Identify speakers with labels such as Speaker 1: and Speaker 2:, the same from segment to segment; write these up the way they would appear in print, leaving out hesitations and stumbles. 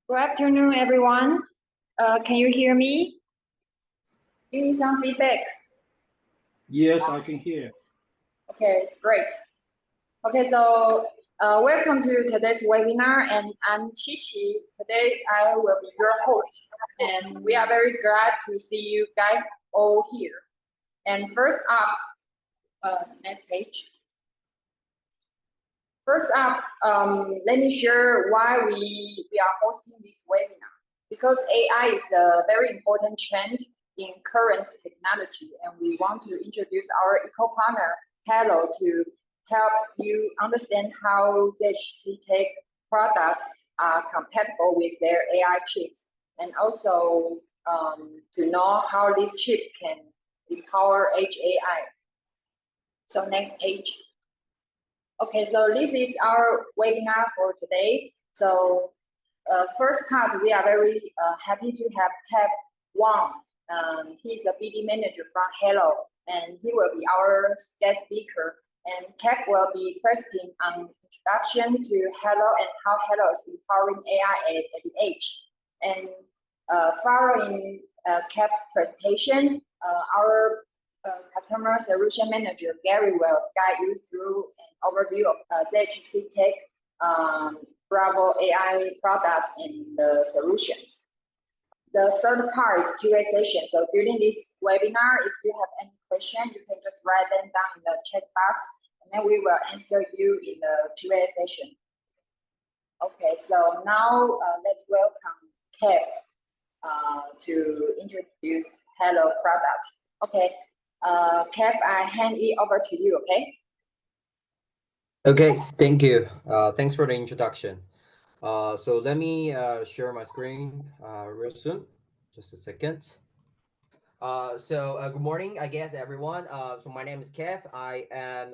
Speaker 1: Good afternoon, everyone. Can you hear me? You need some feedback.
Speaker 2: Yes, I can hear.
Speaker 1: Okay, great. Okay, so welcome to today's webinar, and I'm Chichi. Today I will be your host, and we are very glad to see you guys all here. And first up, next page. First up, let me share why we are hosting this webinar. Because AI is a very important trend in current technology, and we want to introduce our eco-partner, Hailo, to help you understand how JHCTECH products are compatible with their AI chips, and also to know how these chips can empower Edge AI. So next page. Okay, so this is our webinar for today. So first part, we are very happy to have Kev Wang. He's a BD manager from Hailo, and he will be our guest speaker. And Kev will be presenting an introduction to Hailo and how Hailo is empowering AI at the edge. And following Kev's presentation, our customer solution manager Gary will guide you through an overview of JHCTECH Bravo AI product and the solutions. The third part is Q&A session. So during this webinar, if you have any question, you can just write them down in the chat box, and then we will answer you in the Q&A session. Okay, so now let's welcome Kev to introduce Hailo product. Okay, Kev, I hand it over to you, okay?
Speaker 3: Okay, thank you. Thanks for the introduction. So let me share my screen real soon. Just a second. Good morning, I guess, everyone. So my name is Kev. I am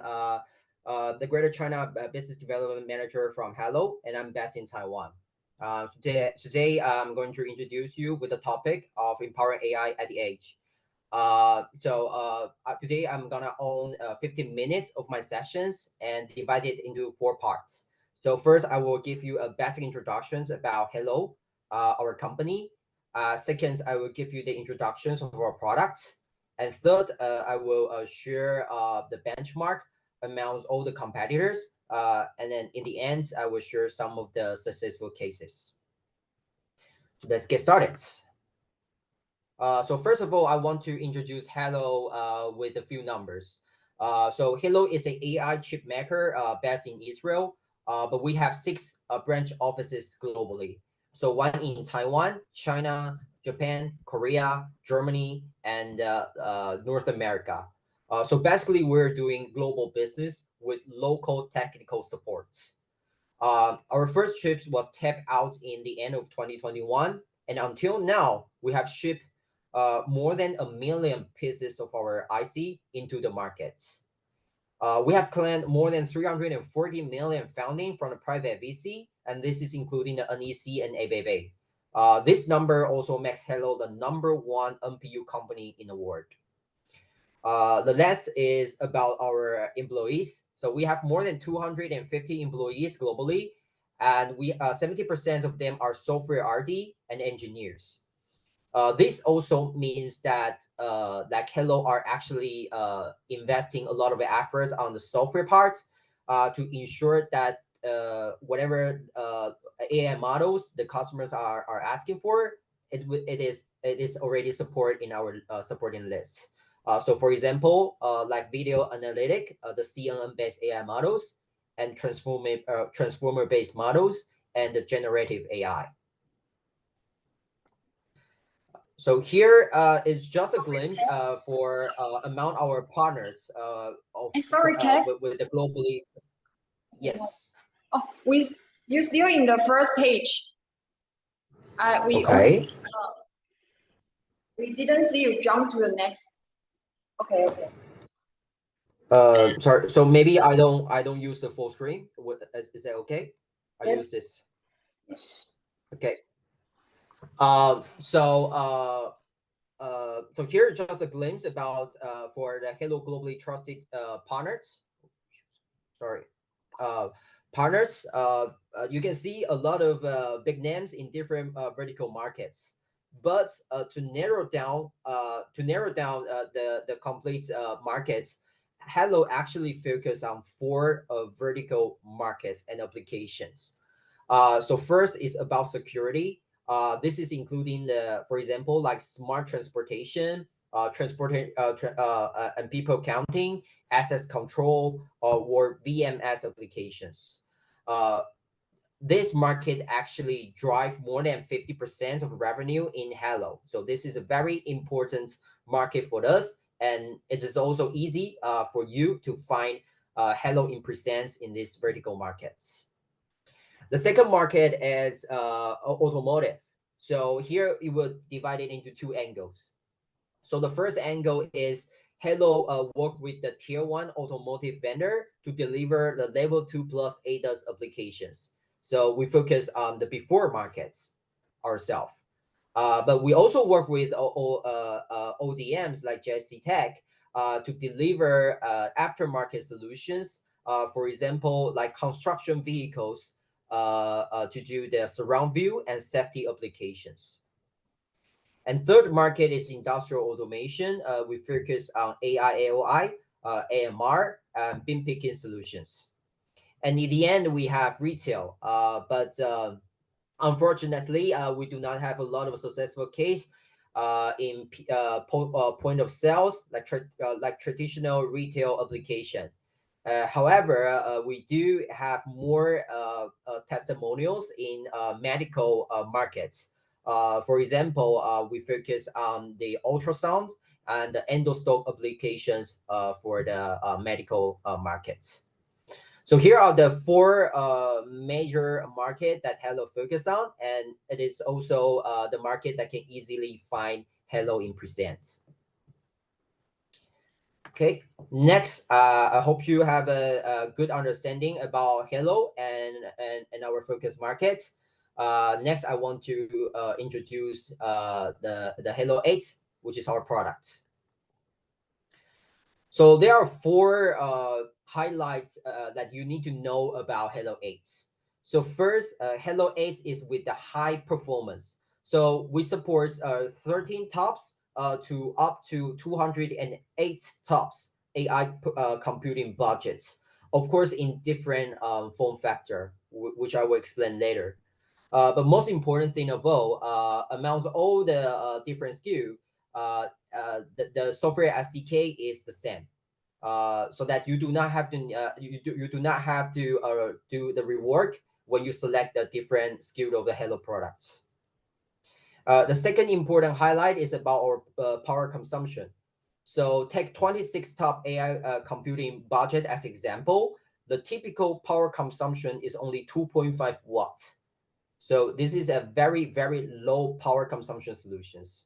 Speaker 3: the Greater China Business Development Manager from Hailo, and I'm based in Taiwan. Today I'm going to introduce you with the topic of empowering AI at the edge. Today I'm gonna own 15 minutes of my sessions and divide it into 4 parts. So first, I will give you a basic introductions about Hailo, our company. Second, I will give you the introductions of our products. And third, I will share the benchmark amongst all the competitors. And then in the end, I will share some of the successful cases. So let's get started. So first of all, I want to introduce Hailo with a few numbers. So Hailo is an AI chip maker based in Israel, but we have 6 branch offices globally. So 1 in Taiwan, China, Japan, Korea, Germany, and North America. So basically, we're doing global business with local technical support. Our first chips was tapped out in the end of 2021, and until now, we have shipped more than 1 million pieces of our IC into the market. We have claimed more than 340 million funding from the private VC, and this is including the NEC and ABB. This number also makes Hailo the #1 NPU company in the world. The last is about our employees. So we have more than 250 employees globally, and 70% of them are software RD and engineers. This also means that Hailo are actually investing a lot of efforts on the software parts to ensure that whatever AI models the customers are asking for, it is already supported in our supporting list. So for example, like video analytic, the CNN-based AI models, and transformer-based models, and the generative AI. So here is just a glimpse for among our partners
Speaker 1: Sorry, Kev.
Speaker 3: with the globally. Yes.
Speaker 1: Oh, you're still in the first page.
Speaker 3: Okay.
Speaker 1: We didn't see you jump to the next. Okay.
Speaker 3: Sorry. So maybe I don't use the full screen. Is that okay? I use this.
Speaker 1: Yes.
Speaker 3: Okay. So here just a glimpse about for the Hailo globally trusted partners. Sorry. partners, you can see a lot of big names in different vertical markets. But to narrow down the complete markets, Hello actually focus on four vertical markets and applications. So first is about security. This is including for example, like smart transportation, and people counting, access control, or VMS applications. Uh, this market actually drive more than 50% of revenue in Hello. So this is a very important market for us, and it is also easy for you to find Hello in presence in these vertical markets. The second market is automotive. So here it will divide it into two angles. So the first angle is Hello work with the tier one automotive vendor to deliver the level 2 plus ADAS applications. So we focus on the before markets ourselves. But we also work with ODMs like JHCTECH to deliver aftermarket solutions. For example, like construction vehicles to do the surround view and safety applications. And third market is industrial automation. We focus on AI, AOI, AMR, and bin picking solutions. And in the end, we have retail. But unfortunately, we do not have a lot of successful case in point of sales like traditional retail application. However, we do have more testimonials in medical markets. For example, we focus on the ultrasound and the endoscope applications for the medical markets. So here are the four major market that Hello focus on, and it is also the market that can easily find Hello in present. Okay, next, I hope you have a good understanding about Hello and our focus markets. Next, I want to introduce the Hailo 8, which is our product. So there are four highlights that you need to know about Hailo 8. So first, Hailo 8 is with the high performance. So we support 13 TOPS to up to 208 TOPS AI computing budgets. Of course, in different form factor, which I will explain later. But most important thing of all, among all the different SKU, the software SDK is the same. So that you do not have to you do not have to do the rework when you select the different SKU of the Hailo products. The second important highlight is about our power consumption. So take 26 top AI computing budget as example. The typical power consumption is only 2.5 watts. So this is a very, very low power consumption solutions.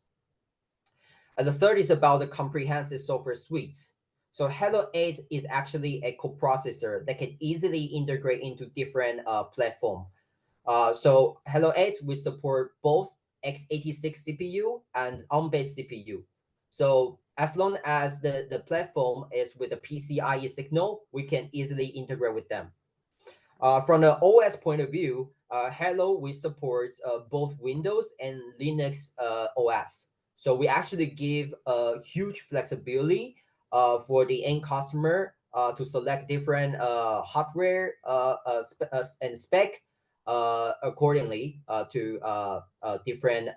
Speaker 3: And the third is about the comprehensive software suites. So Hailo 8 is actually a coprocessor that can easily integrate into different platform. So Hailo 8 we support both x86 CPU and ARM-based CPU. So as long as the platform is with a PCIe signal, we can easily integrate with them. From the OS point of view, Hailo we support both Windows and Linux OS. So we actually give a huge flexibility for the end customer to select different hardware and spec accordingly to different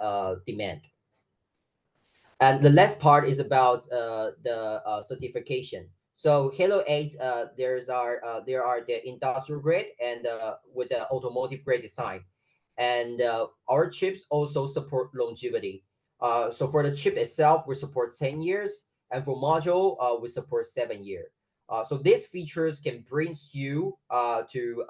Speaker 3: demand. And the last part is about the certification. So Hailo 8, there are the industrial grade and with the automotive grade design, and our chips also support longevity. So for the chip itself, we support 10 years, and for module, we support 7 years. So these features can bring you to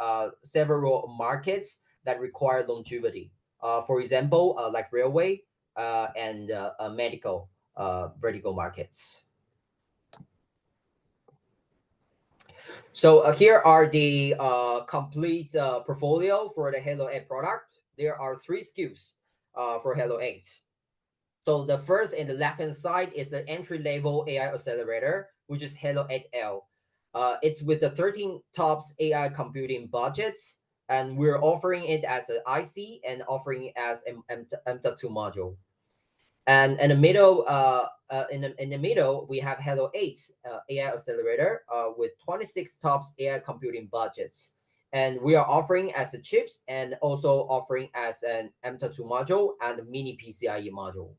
Speaker 3: several markets that require longevity. For example, like railway and medical vertical markets. So here are the complete portfolio for the Hailo 8 product. There are 3 SKUs for Hailo 8. So the first in the left-hand side is the entry-level AI accelerator, which is Hailo 8L. It's with the 13 tops AI computing budgets, and we're offering it as an IC and offering it as an M.2 module. And in the middle, in the middle, we have Hailo 8 AI accelerator with 26 tops AI computing budgets, and we are offering as a chips and also offering as an M.2 module and a mini PCIe module.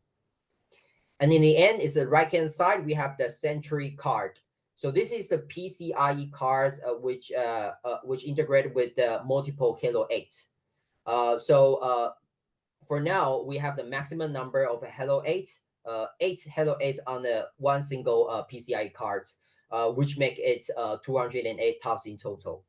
Speaker 3: And in the end, it's the right hand side. We have the Century card. So this is the PCIe cards which integrate with the multiple Hailo 8. For now, we have the maximum number of Hailo 8, 8 Hailo 8s on the one single PCIe cards, which make it 208 tops in total.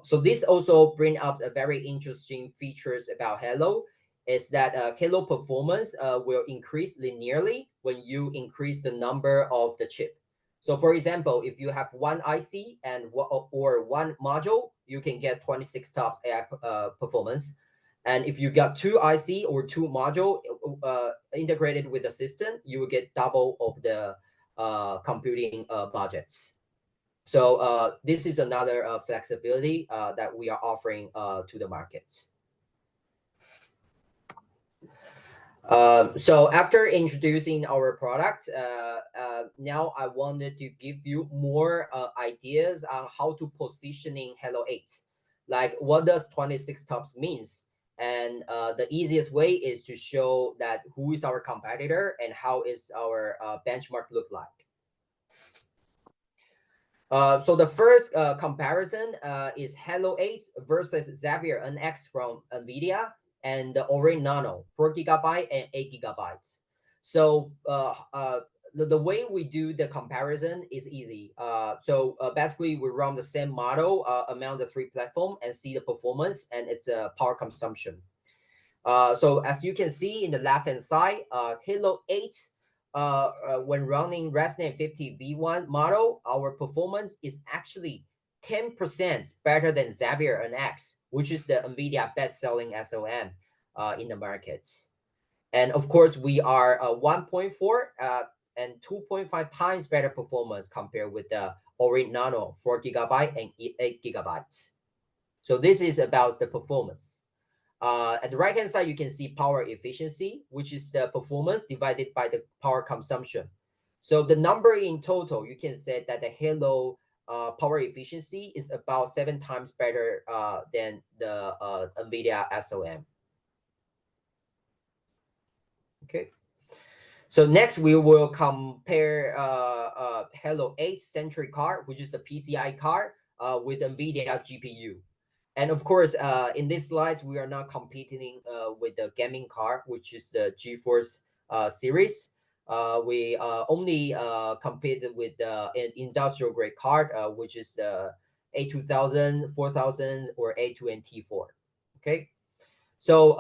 Speaker 3: So this also brings up a very interesting features about Hailo, is that Hailo performance will increase linearly when you increase the number of the chip. So for example, if you have one IC and or one module, you can get 26 tops AI performance. And if you got two IC or two module integrated with the system, you will get double of the computing budgets. So this is another flexibility that we are offering to the markets. So after introducing our products, now I wanted to give you more ideas on how to positioning Hailo 8. Like, what does 26 tops means? And the easiest way is to show that who is our competitor and how is our benchmark look like. So the first comparison is Hailo 8 versus Xavier NX from NVIDIA and the Orin Nano, 4 GB and 8 GB. So the way we do the comparison is easy. So basically, we run the same model among the three platforms and see the performance and its power consumption. So as you can see in the left-hand side, Hailo 8, when running Resnet 50 B1 model, our performance is actually 10% better than Xavier NX, which is the NVIDIA best-selling SOM in the markets. And of course, we are 1.4 and 2.5 times better performance compared with the Orin Nano 4 GB and 8 GB. So this is about the performance. At the right hand side, you can see power efficiency, which is the performance divided by the power consumption. So the number in total, you can say that the Hailo power efficiency is about 7 times better than the NVIDIA SOM. Okay. So next we will compare Hailo 8 Century card, which is the PCI card, with NVIDIA GPU. And of course, in this slides, we are not competing with the gaming card, which is the GeForce series. We only competed with an industrial grade card, which is the A2000, 4000, or A2 and T4. Okay. So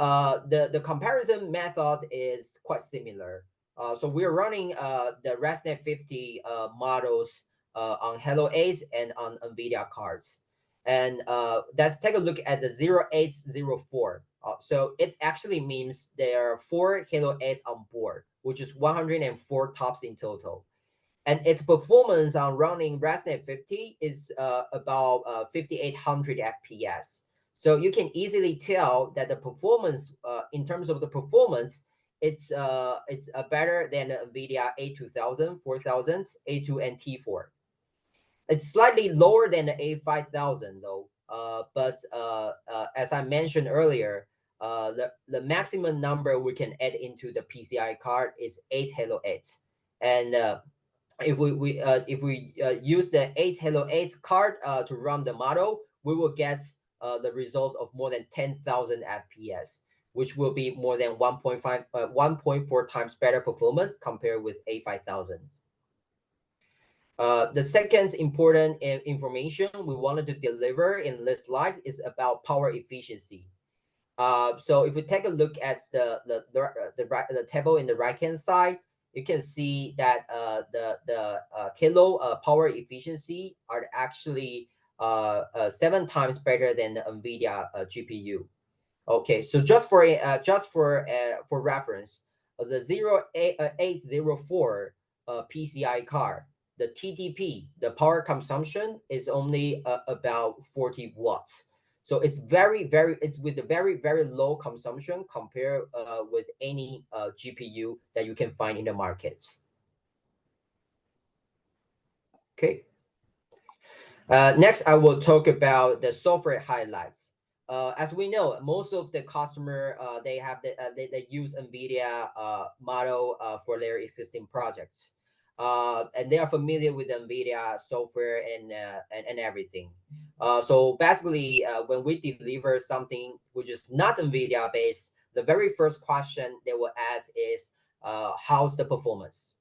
Speaker 3: the comparison method is quite similar. So we're running the Resnet 50 models on Hailo 8 and on NVIDIA cards. And let's take a look at the 0804. So it actually means there are 4 Hailo 8s on board, which is 104 tops in total. And its performance on running Resnet 50 is about 5800 FPS. So you can easily tell that the performance, in terms of the performance, it's better than the NVIDIA A2000, 4000, A2 and T4. It's slightly lower than the A5000 though, but as I mentioned earlier, the maximum number we can add into the PCI card is 8 Hailo 8, and if we use the 8 Hailo 8 card to run the model, we will get the result of more than 10,000 FPS, which will be more than 1.4 times better performance compared with A5000. The second important information we wanted to deliver in this slide is about power efficiency. So if we take a look at the table in the right hand side, you can see that the Hailo power efficiency are actually 7 times better than the NVIDIA GPU. Okay, so just for reference, the 0804 PCI card, the TDP, the power consumption, is only about 40 watts. So it's it's with a very low consumption compared with any GPU that you can find in the market. Okay. Next, I will talk about the software highlights. As we know, most of the customer they use NVIDIA model for their existing projects, and they are familiar with NVIDIA software and everything. So basically, when we deliver something which is not NVIDIA based, the very first question they will ask is, how's the performance?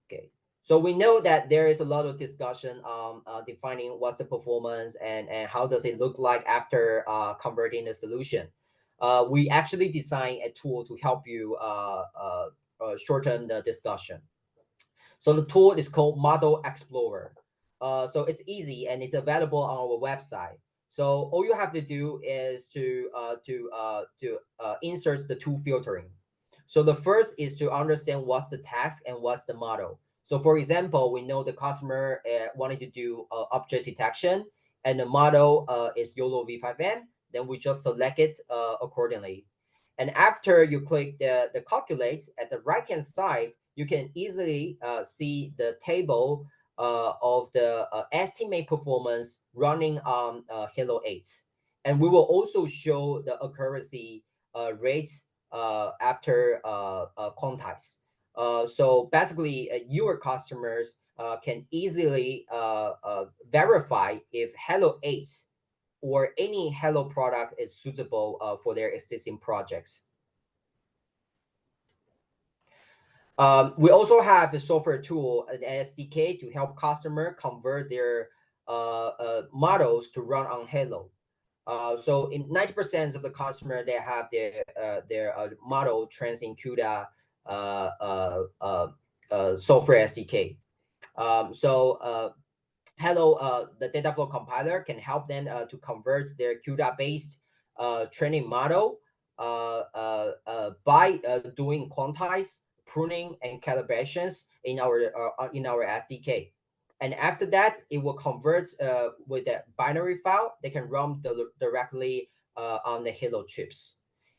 Speaker 3: Okay. So we know that there is a lot of discussion on defining what's the performance and how does it look like after converting the solution. We actually designed a tool to help you shorten the discussion. So the tool is called Model Explorer. So it's easy and it's available on our website. So all you have to do is to insert the two filtering. So the first is to understand what's the task and what's the model. So for example, we know the customer wanted to do object detection and the model is YOLO V5M, then we just select it accordingly. And after you click the calculate at the right hand side, you can easily see the table of the estimate performance running on Hailo 8. And we will also show the accuracy rates after quantize. So basically, your customers can easily verify if Hailo 8 or any Hailo product is suitable for their existing projects. We also have a software tool, an SDK, to help customer convert their models to run on Hailo. So in 90% of the customer, they have their model trains in CUDA software SDK. Hailo, the data flow compiler, can help them to convert their CUDA-based training model by doing quantize, pruning, and calibrations in our SDK. And after that, it will convert with a binary file. They can run directly on the Hailo chips.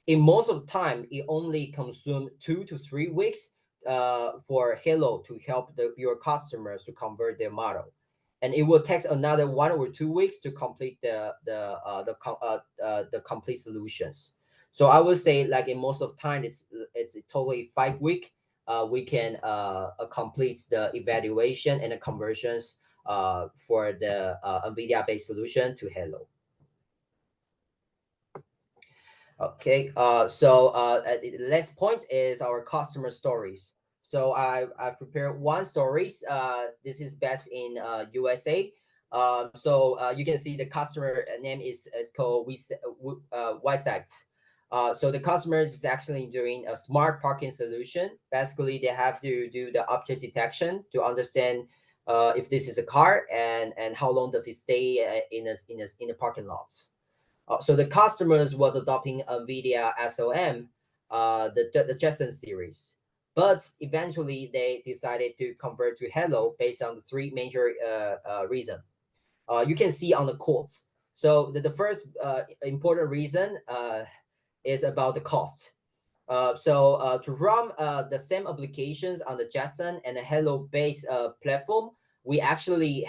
Speaker 3: In most of the time, it only consumes 2 to 3 weeks for Hailo to help your customers to convert their model, and it will take another 1 or 2 weeks to complete the complete solutions. So I would say, like, in most of the time, it's totally 5 weeks. We can complete the evaluation and the conversions for the NVIDIA-based solution to Hailo. Okay, the last point is our customer stories. So I've prepared one stories. This is based in USA. You can see the customer name is called Whiteside. So the customer is actually doing a smart parking solution. Basically, they have to do the object detection to understand if this is a car and how long does it stay in the parking lots. So the customers was adopting NVIDIA SOM, the Jetson series, but eventually they decided to convert to Hailo based on the 3 major reasons. You can see on the quotes. So the first important reason is about the cost. To run the same applications on the Jetson and the Hailo-based platform, we actually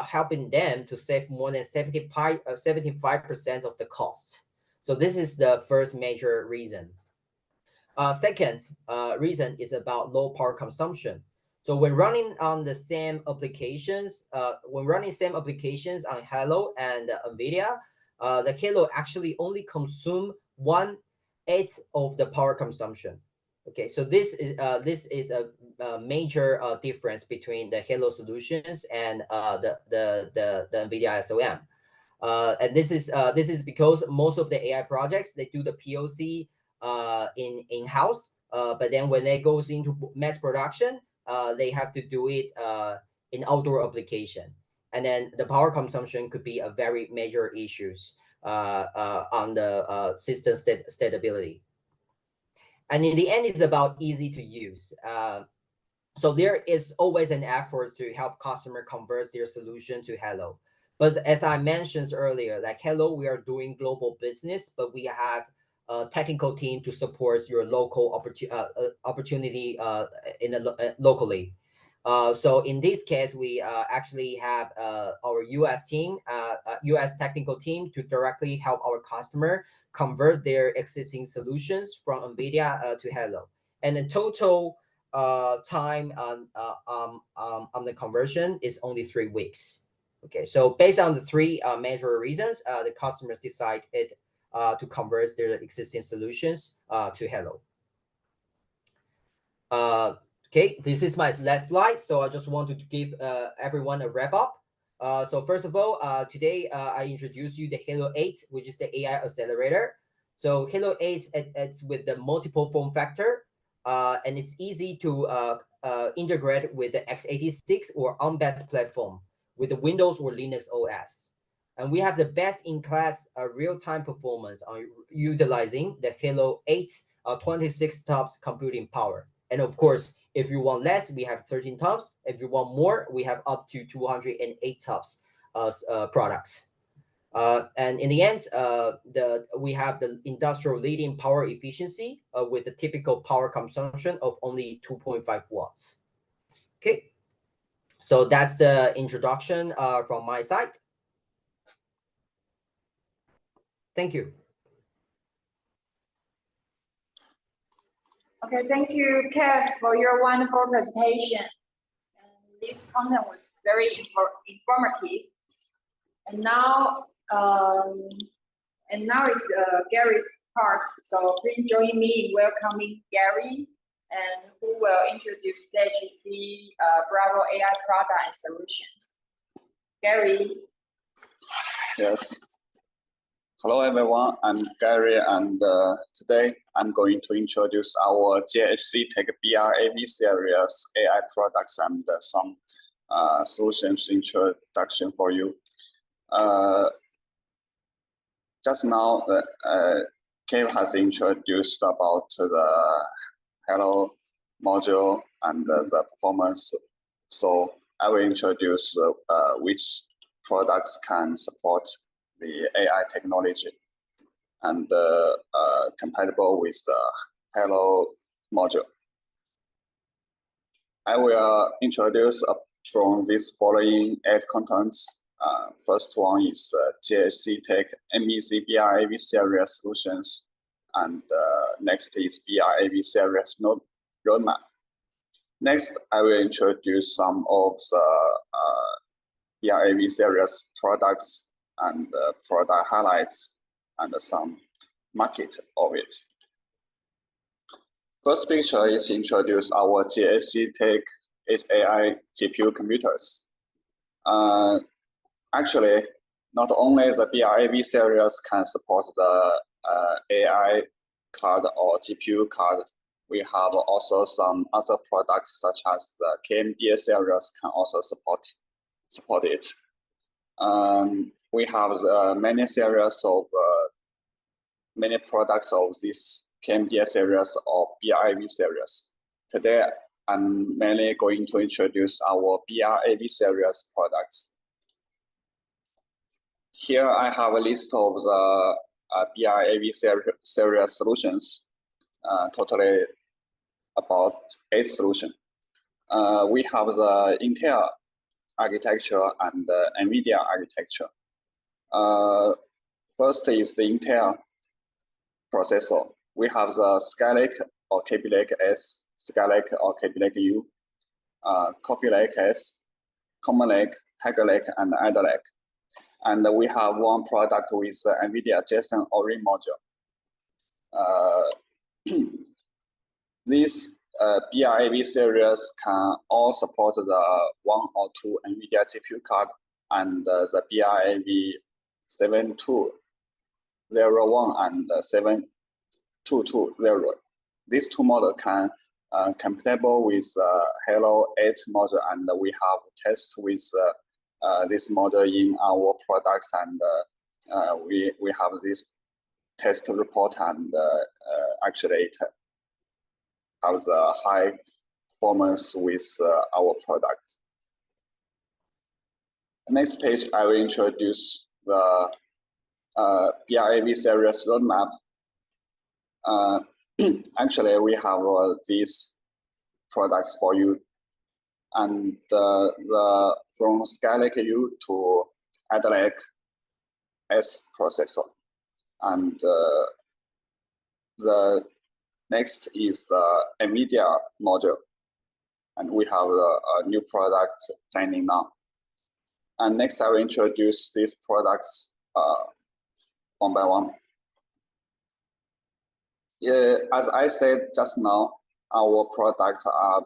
Speaker 3: helping them to save more than 75% of the cost. So this is the first major reason. Second reason is about low power consumption. So when running on the same applications, on Hailo and NVIDIA, the Hailo actually only consume 1/8 of the power consumption. Okay, so this is a major difference between the Hailo solutions and the NVIDIA SOM. And this is because most of the AI projects, they do the POC in-house, but then when it goes into mass production, they have to do it in outdoor application, and then the power consumption could be a very major issues on the system stability. And in the end, it's about easy to use. So there is always an effort to help customer convert their solution to Hailo. But as I mentioned earlier, like Hailo, we are doing global business, but we have a technical team to support your local opportunity locally. So in this case, we actually have our US team, US technical team, to directly help our customer convert their existing solutions from NVIDIA to Hailo. And the total time on the conversion is only 3 weeks. Okay, so based on the three major reasons, the customers decide to convert their existing solutions to Hailo. Okay, this is my last slide. So I just want to give everyone a wrap up. So first of all, today I introduce you the Hailo 8, which is the AI accelerator. So Hailo 8, it's with the multiple form factor, and it's easy to integrate with the x86 or ARM-based platform with the Windows or Linux OS. And we have the best-in-class real-time performance on utilizing the Hailo 8 26 TOPS computing power. And of course, if you want less, we have 13 TOPS. If you want more, we have up to 208 TOPS products. And in the end, we have the industrial leading power efficiency with the typical power consumption of only 2.5 watts. Okay, so that's the introduction from my side. Thank you.
Speaker 1: Okay, thank you, Kev, for your wonderful presentation. And this content was very informative. And now is Gary's part. So please join me in welcoming Gary, and who will introduce JHC Bravo AI product and solutions. Gary.
Speaker 4: Yes. Hello everyone, I'm Gary, and today I'm going to introduce our JHCTECH BRAV series AI products and some solutions introduction for you. Just now, Kev has introduced about the Hailo module and the performance. So I will introduce which products can support the AI technology and compatible with the Hailo module. I will introduce from these following 8 contents. First one is JHCTECH MEC BRAV series solutions, and next is BRAV series roadmap. Next, I will introduce some of the BRAV series products and product highlights and some market of it. First picture is introduce our JHCTECH AI GPU computers. Actually, not only the BRAV series can support the AI card or GPU card, we have also some other products such as the KMDA series can also support it. We have many series of many products of this KMDA series or BRAV series. Today, I'm mainly going to introduce our BRAV series products. Here I have a list of the BRAV series solutions, totally about 8 solutions. We have the Intel architecture and the NVIDIA architecture. First is the Intel processor. We have the Skylake or Kaby Lake S, Skylake or Kaby Lake U, Coffee Lake S, Common Lake, Tiger Lake, and Alder Lake. And we have one product with NVIDIA JSON Orin module. This BRAV series can all support the 1 or 2 NVIDIA GPU card and the BRAV 7201 and 7220. These 2 models can compatible with Hailo 8 model, and we have tests with this model in our products, and we have this test report, and actually it has a high performance with our product. Next page, I will introduce the BRAV series roadmap. Actually, we have these products for you, and from Skylake U to Adelaide S processor, and the next is the NVIDIA module, and we have a new product planning now. And next, I will introduce these products one by one. Yeah, as I said just now, our products are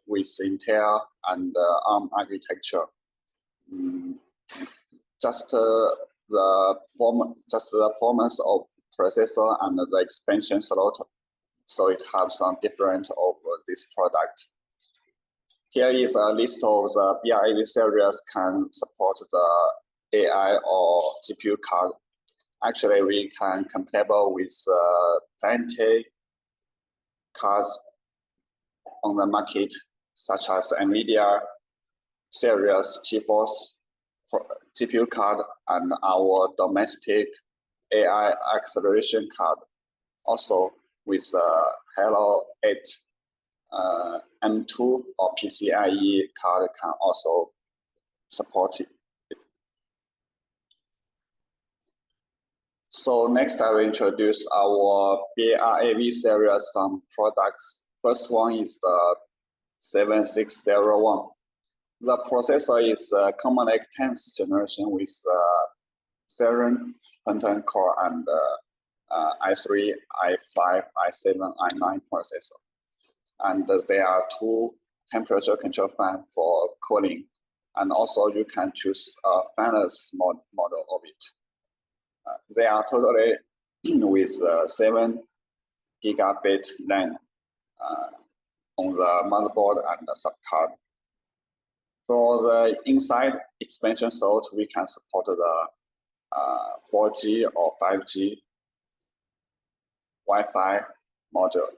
Speaker 4: with Intel and ARM architecture. Just the performance of processor and the expansion slot, so it has some different of this product. Here is a list of the BRAV series can support the AI or GPU card. Actually, we can compatible with plenty cards on the market, such as NVIDIA series GeForce GPU card and our domestic AI acceleration card. Also with the Hailo 8 M2 or PCIe card can also support it. So next I will introduce our BRAV series some products. First one is the 7601. The processor is Common Lake 10th generation with 7 Pentium core and i3, i5, i7, i9 processor. And there are 2 temperature control fan for cooling. And also you can choose a fanless model of it. They are totally with 7 gigabit LAN on the motherboard and the subcard. For the inside expansion slot, we can support the 4G or 5G Wi-Fi module,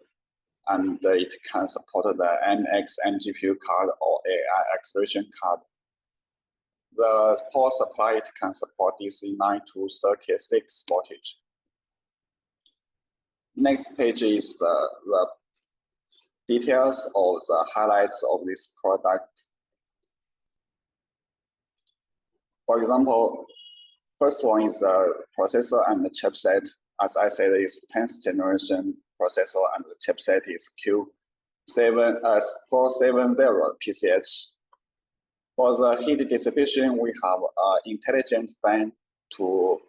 Speaker 4: and it can support the MX MGPU card or AI acceleration card. The power supply, it can support DC 9 to 36 voltage. Next page is the details of the highlights of this product. For example, first one is the processor and the chipset. As I said, it's 10th generation processor and the chipset is Q470 PCH. For the heat dissipation, we have an intelligent fan to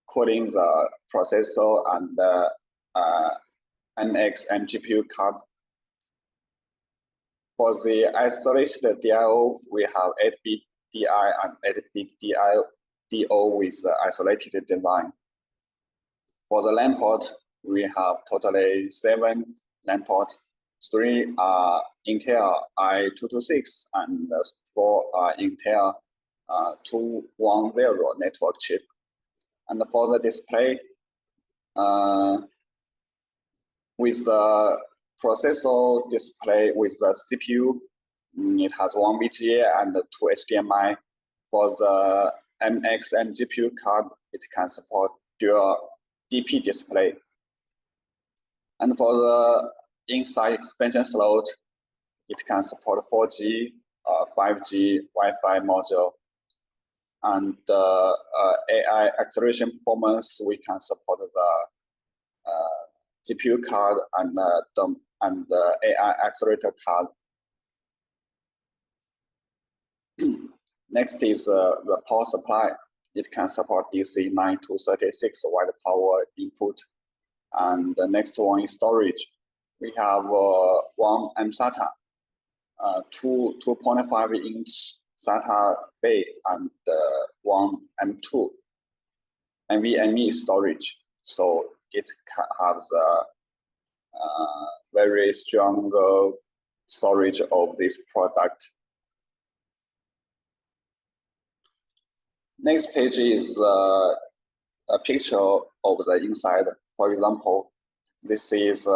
Speaker 4: cooling the processor and the MX MGPU card. For the isolated DIO, we have 8-bit DI and 8-bit DO with isolated design. For the LAN port, we have totally 7 LAN ports. 3 are Intel i226 and 4 are Intel 210 network chip. And for the display, with the processor display with the CPU, it has 1 VGA and 2 HDMI. For the MX MGPU card, it can support dual DP display. And for the inside expansion slot, it can support 4G, 5G, Wi-Fi module. And AI acceleration performance, we can support the GPU card and the AI accelerator card. Next is the power supply. It can support DC 9 to 36 wide power input. And the next one is storage. We have 1 mSATA, 2.5-inch SATA bay, and 1 M2 NVMe storage. So it has a very strong storage of this product. Next page is a picture of the inside. For example, this is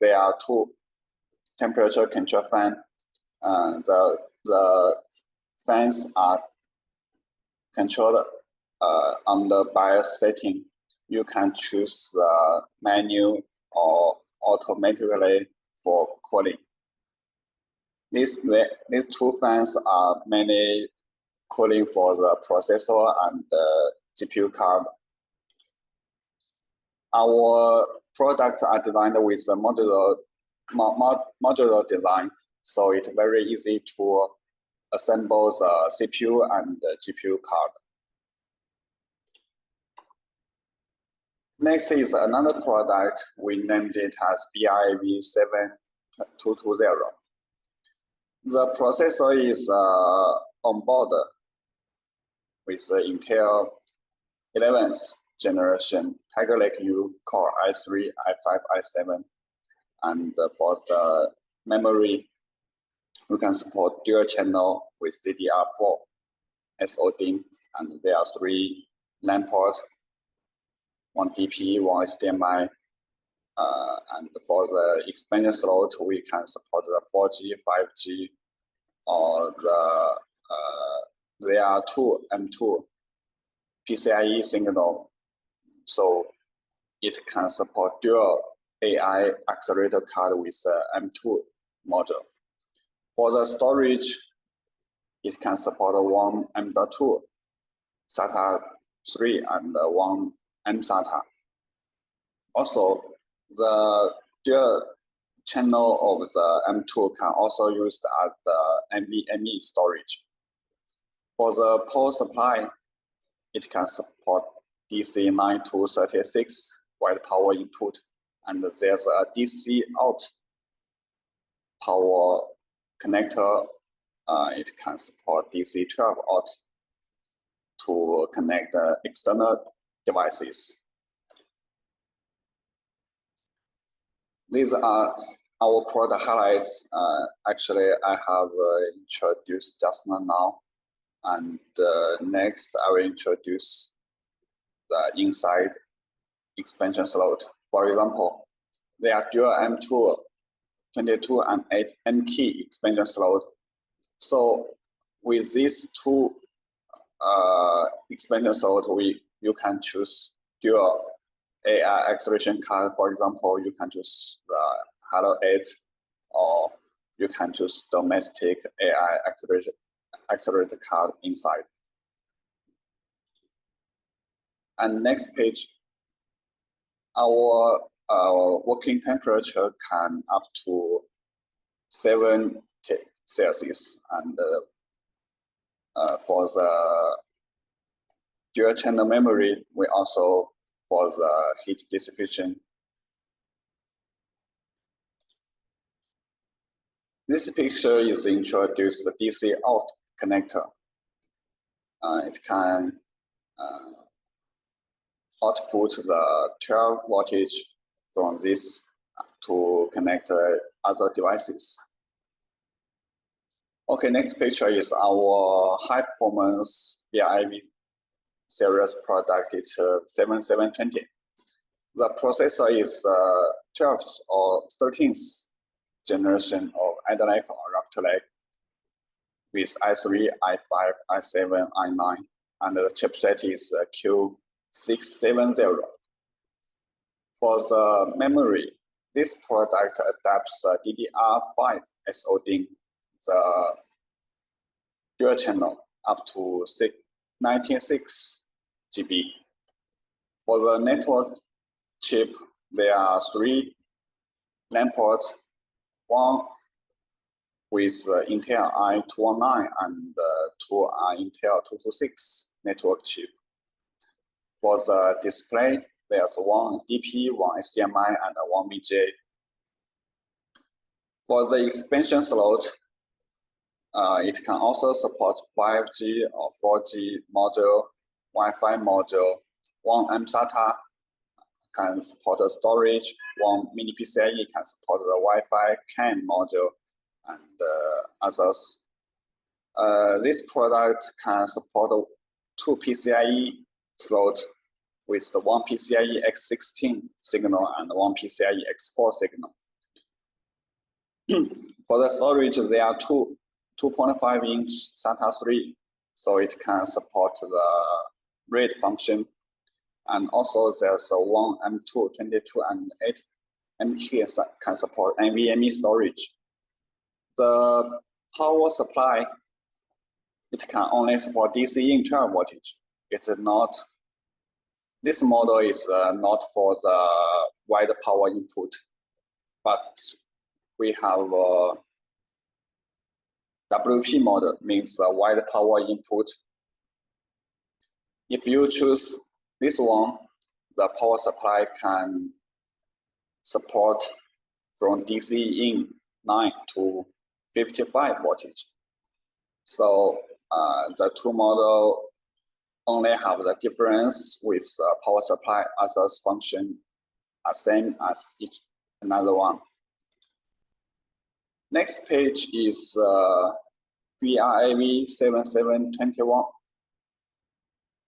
Speaker 4: there are 2 temperature control fan. The fans are controlled on the BIOS setting. You can choose the manual or automatically for cooling. These two fans are mainly cooling for the processor and the GPU card. Our products are designed with a modular design, so it's very easy to assemble the CPU and the GPU card. Next is another product. We named it as BIV7220. The processor is on board with the Intel 11th generation Tiger Lake U Core i3, i5, i7. And for the memory, we can support dual channel with DDR4 SOD, and there are 3 LAN ports, 1 DP, 1 HDMI, and for the expansion slot, we can support the 4G, 5G, or the there are 2 M2 PCIe signal, so it can support dual AI accelerator card with M2 module. For the storage, it can support 1 M.2 SATA 3 and 1 M-SATA. Also, the dual channel of the M2 can also be used as the NVMe storage. For the power supply, it can support DC 9 to 36 wide power input, and there's a DC out power connector. It can support DC 12 out to connect the external devices. These are our product highlights. Actually, I have introduced just now, and next I will introduce the inside expansion slot. For example, there are dual M2, 22 and 8 M key expansion slot. So with these 2 expansion slot, you can choose dual AI acceleration card. For example, you can choose the Hailo 8, or you can choose domestic AI accelerator card inside. And next page, our working temperature can up to 7 Celsius, and for the dual channel memory, we also for the heat dissipation. This picture is introduced the DC out connector. It can output the 12 voltage from this to connect other devices. Okay, next picture is our high performance BIV series product. It's 7720. The processor is 12th or 13th generation of Alder Lake or Raptor Lake with i3, i5, i7, i9, and the chipset is Q670. For the memory, this product adapts DDR5 SOD, the dual channel up to 96 GB. For the network chip, there are 3 LAN ports, 1 with Intel i219 and 2 are Intel 226 network chip. For the display, there's 1 DP, 1 HDMI, and 1 VGA. For the expansion slot, it can also support 5G or 4G module, Wi-Fi module, 1 M-SATA can support the storage, 1 mini PCIe can support the Wi-Fi CAN module, and others. This product can support 2 PCIe slot with the 1 PCIe X16 signal and 1 PCIe X4 signal. For the storage, there are 2.5-inch SATA 3, so it can support the RAID function. And also there's a 1 M2, 22, and 8 MB can support NVMe storage. The power supply, it can only support DC in 12 voltage. It's not, this model is not for the wide power input, but we have a WP model, means the wide power input. If you choose this one, the power supply can support from DC in 9 to 55 voltage. So the two models only have the difference with power supply, others function as same as each another one. Next page is BRAV 7721.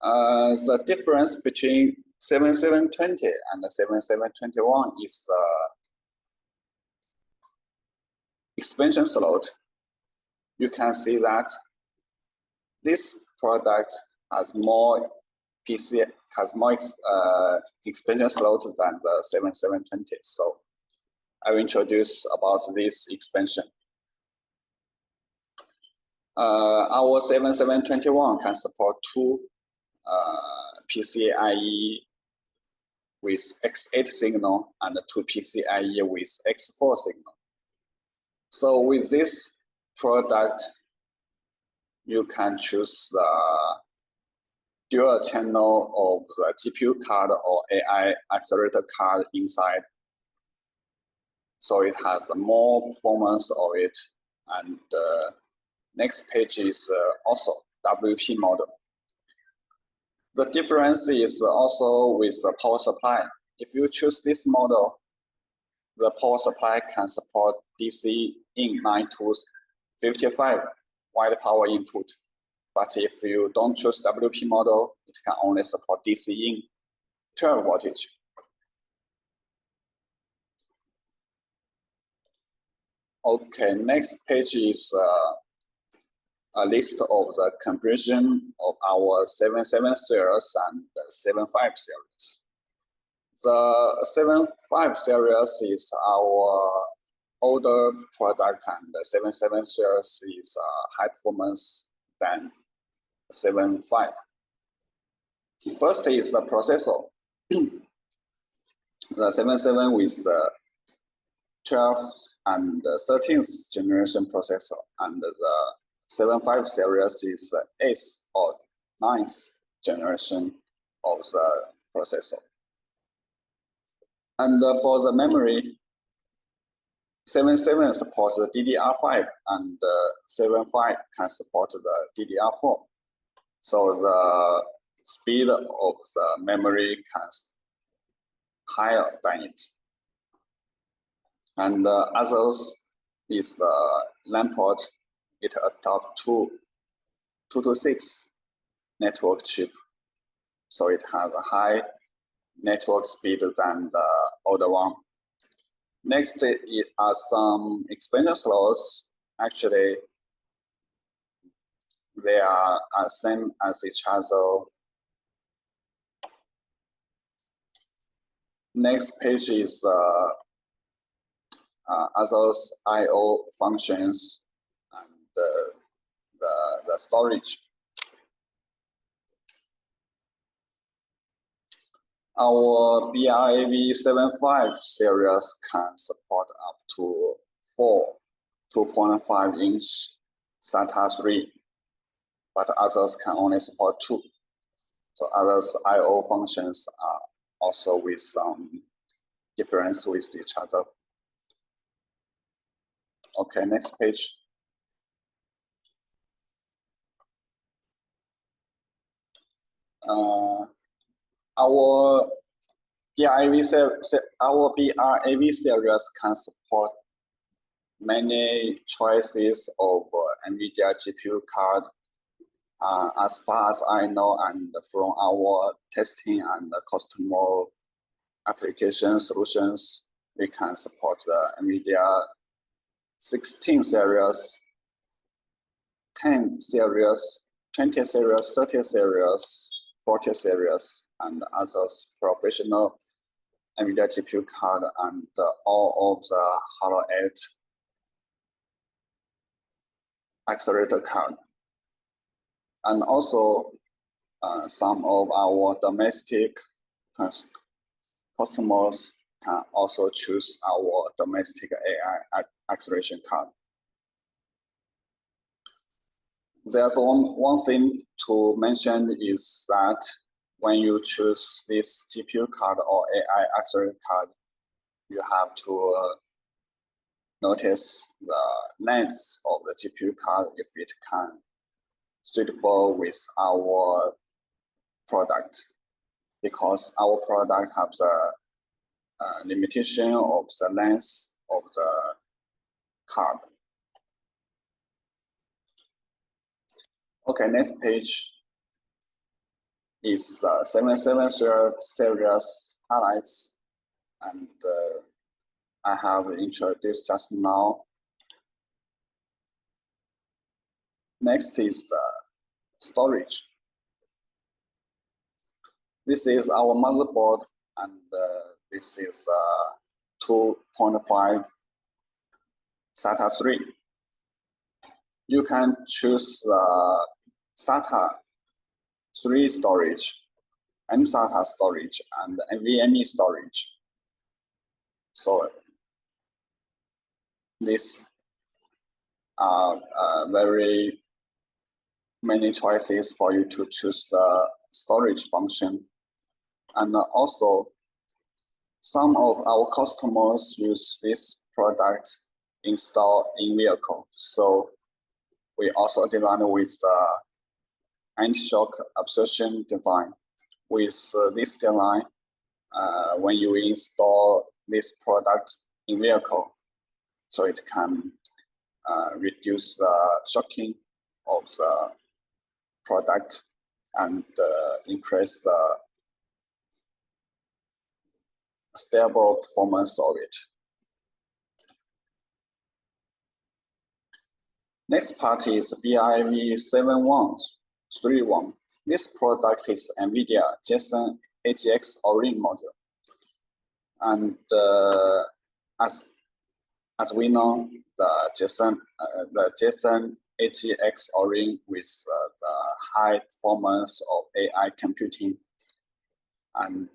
Speaker 4: The difference between 7720 and 7721 is expansion slot. You can see that this product has more expansion slot than the 7720. So I will introduce about this expansion. Our 7721 can support two PCIe with X8 signal and two PCIe with X4 signal. So with this product, you can choose the dual channel of the GPU card or AI accelerator card inside. So it has more performance of it. And next page is also WP model. The difference is also with the power supply. If you choose this model, the power supply can support DC in 9 to 55 wide power input. But if you don't choose WP model, it can only support DC in 12 voltage. Okay, next page is a list of the configuration of our 77 series and the 75 series. The 75 series is our older product, and the 77 series is high performance than 75. First is the processor. The 77 with 12th and 13th generation processor, and the 75 series is the 8th or 9th generation of the processor. And for the memory, 77 supports the DDR5 and 75 can support the DDR4. So the speed of the memory can higher than it. And others is the LAN port. It adopts 226 network chip. So it has a high network speed than the older one. Next are some expansion slots. Actually, they are same as each other. Next page is others I/O functions and the storage. Our BRAV 75 series can support up to 4 2.5-inch SATA 3, but others can only support 2. So others I/O functions are also with some difference with each other. Okay, next page. Our BRAV series can support many choices of NVIDIA GPU card. As far as I know, and from our testing and customer application solutions, we can support the NVIDIA 16 series, 10 series, 20 series, 30 series, 40 series, and others professional NVIDIA GPU card, and all of the Hailo 8 accelerator card. And also some of our domestic customers can also choose our domestic AI acceleration card. There's one thing to mention is that when you choose this GPU card or AI accelerator card, you have to notice the length of the GPU card if it can suitable with our product, because our product has the limitation of the length of the card. Okay, next page is the 77 series highlights, and I have introduced just now. Next is the storage. This is our motherboard, and this is 2.5 SATA 3. You can choose SATA 3 storage, mSATA storage, and NVMe storage. So these are very many choices for you to choose the storage function. And also, some of our customers use this product installed in vehicle. So we also designed with the anti-shock absorption design. With this design, when you install this product in vehicle, so it can reduce the shocking of the product and increase the stable performance of it. Next part is JHCTECH. This product is NVIDIA JHCTECH Orin module. And as we know, the JHCTECH Orin with the high performance of AI computing, and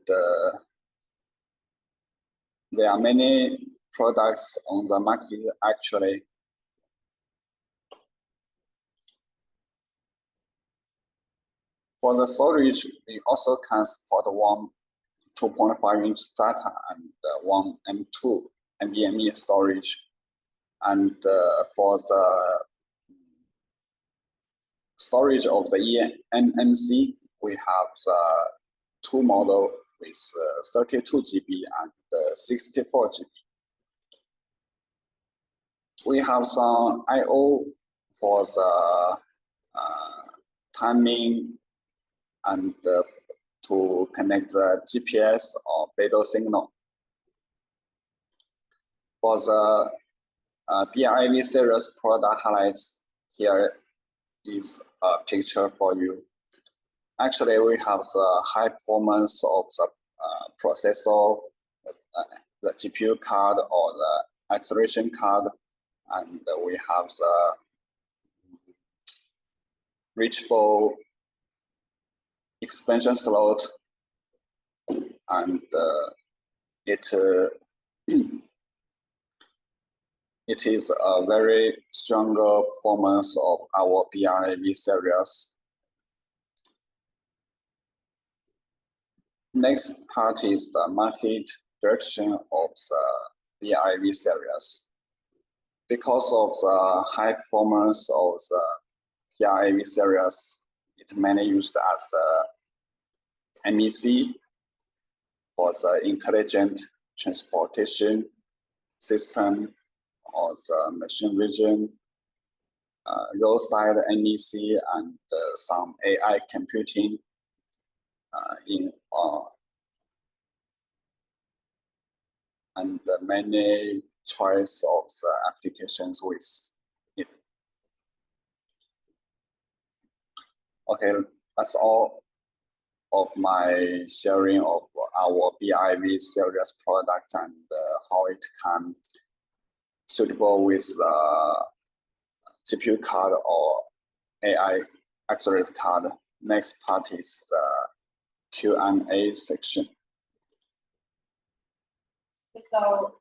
Speaker 4: there are many products on the market actually. For the storage, we also can support one 2.5-inch SATA and one M2 NVMe storage. And for the storage of the eMMC, we have the two models with 32 GB and 64 GB. We have some I/O for the timing and to connect the GPS or BEDO signal. For the BRIV series product highlights, here is a picture for you. Actually, we have the high performance of the processor, the GPU card or the acceleration card, and we have the reachable expansion slot, and it is a very stronger performance of our BRIV series. Next part is the market direction of the BRIV series. Because of the high performance of the BRIV series, it's mainly used as the MEC for the intelligent transportation system or the machine vision, roadside MEC, and some AI computing and many choice of the applications with it. Okay, that's all of my sharing of our BIV series product and how it can suitable with the GPU card or AI accelerator card. Next part is the Q&A section.
Speaker 1: So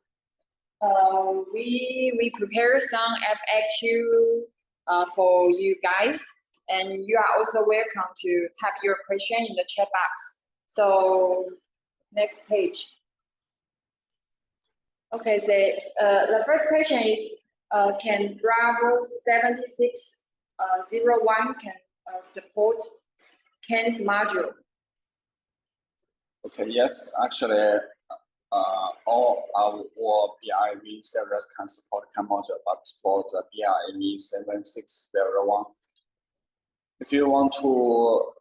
Speaker 1: we prepare some FAQ for you guys, and you are also welcome to type your question in the chat box. So next page. Okay, so the first question is, can Bravo 7601 can support CAN's module?
Speaker 4: Okay, yes, actually, all our BIV servers can support CAN module, but for the BIV 7601, if you want to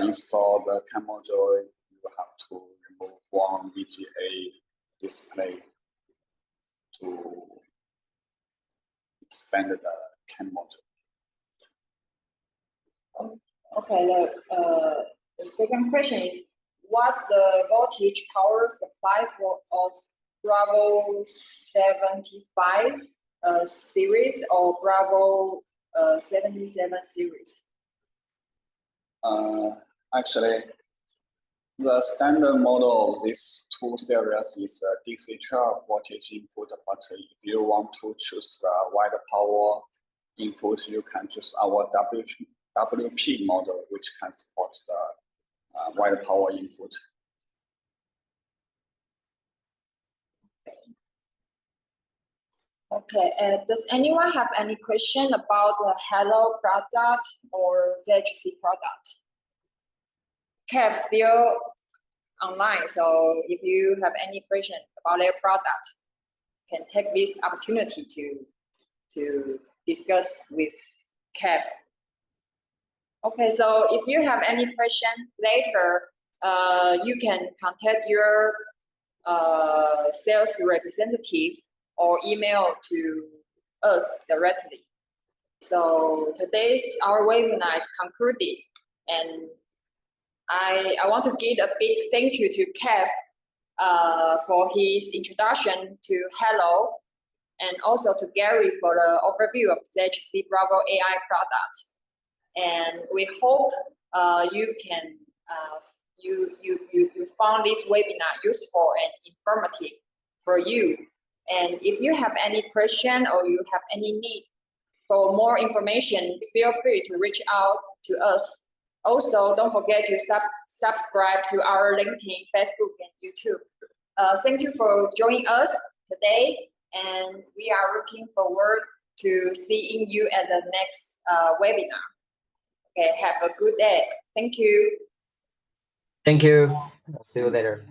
Speaker 4: install the CAN module, you have to remove one VGA display to expand the CAN module.
Speaker 1: Okay, the second question is, what's the voltage power supply of Bravo 75 series or Bravo 77 series?
Speaker 4: Actually, the standard model of these two series is a DC 12 voltage input, but if you want to choose the wide power input, you can choose our WP model, which can support the wide power input.
Speaker 1: Okay, does anyone have any question about the Hailo product or JHC product? Kev still online, so if you have any question about their product, can take this opportunity to discuss with Kev. Okay, so if you have any question later, you can contact your sales representative or email to us directly. So today's our webinar is concluded, and I want to give a big thank you to Kev for his introduction to Hailo, and also to Gary for the overview of JHC Bravo AI product. And we hope you can you found this webinar useful and informative for you. And if you have any question or you have any need for more information, feel free to reach out to us. Also, don't forget to subscribe to our LinkedIn, Facebook, and YouTube. Thank you for joining us today, and we are looking forward to seeing you at the next webinar. Okay, have a good day. Thank you.
Speaker 3: Thank you. I'll see you later.